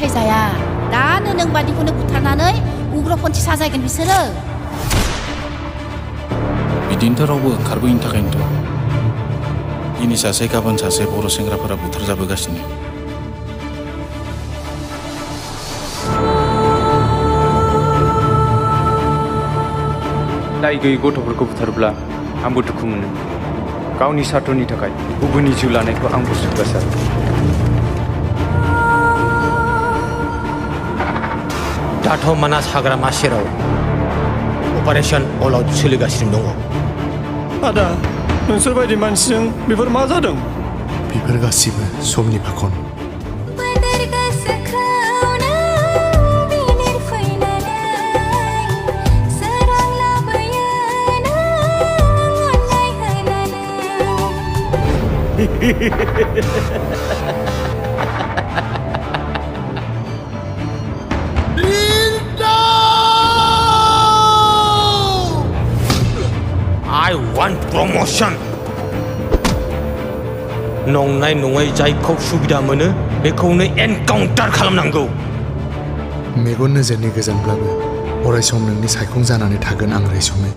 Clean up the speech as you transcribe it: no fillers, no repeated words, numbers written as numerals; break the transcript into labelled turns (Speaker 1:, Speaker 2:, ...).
Speaker 1: सायजाया दानो नों बादिखौनो बुथारनानै उग्रपन्थी साजायगोन बिसोरो
Speaker 2: बिदिनोथ' रावबो ओंखारबोयिनि थाखायनोथ' दिनै सासे गाबोन सासे बर' सेंग्राफोरा बुथारजाबोगासिनो
Speaker 3: दाय गैयै गथ'फोरखौ बुथारोब्ला आंबो दुखु मोनो गावनि सार्थनि थाखाय गुबुननि जिउ लानायखौ आंबो सोंगासारो
Speaker 4: दाथ' मानास हाग्रामा सेराव अपारेशन अल आउट सोलिगासिनो दङ
Speaker 5: आदा नोंसोर बायदि मानसिजों बेफोर मा जादों
Speaker 6: बेफोर गासिबो समनि फाखन
Speaker 4: I want promotion नंनाय नङै जायखौ सुबिदा मोनो बेखौनो एनकाउन्टार खालामनांगौ
Speaker 6: मेगन नोजोरनि गोजानब्लाबो अरायसम नोंनि सायखं जानानै थागोन आं रैसुमै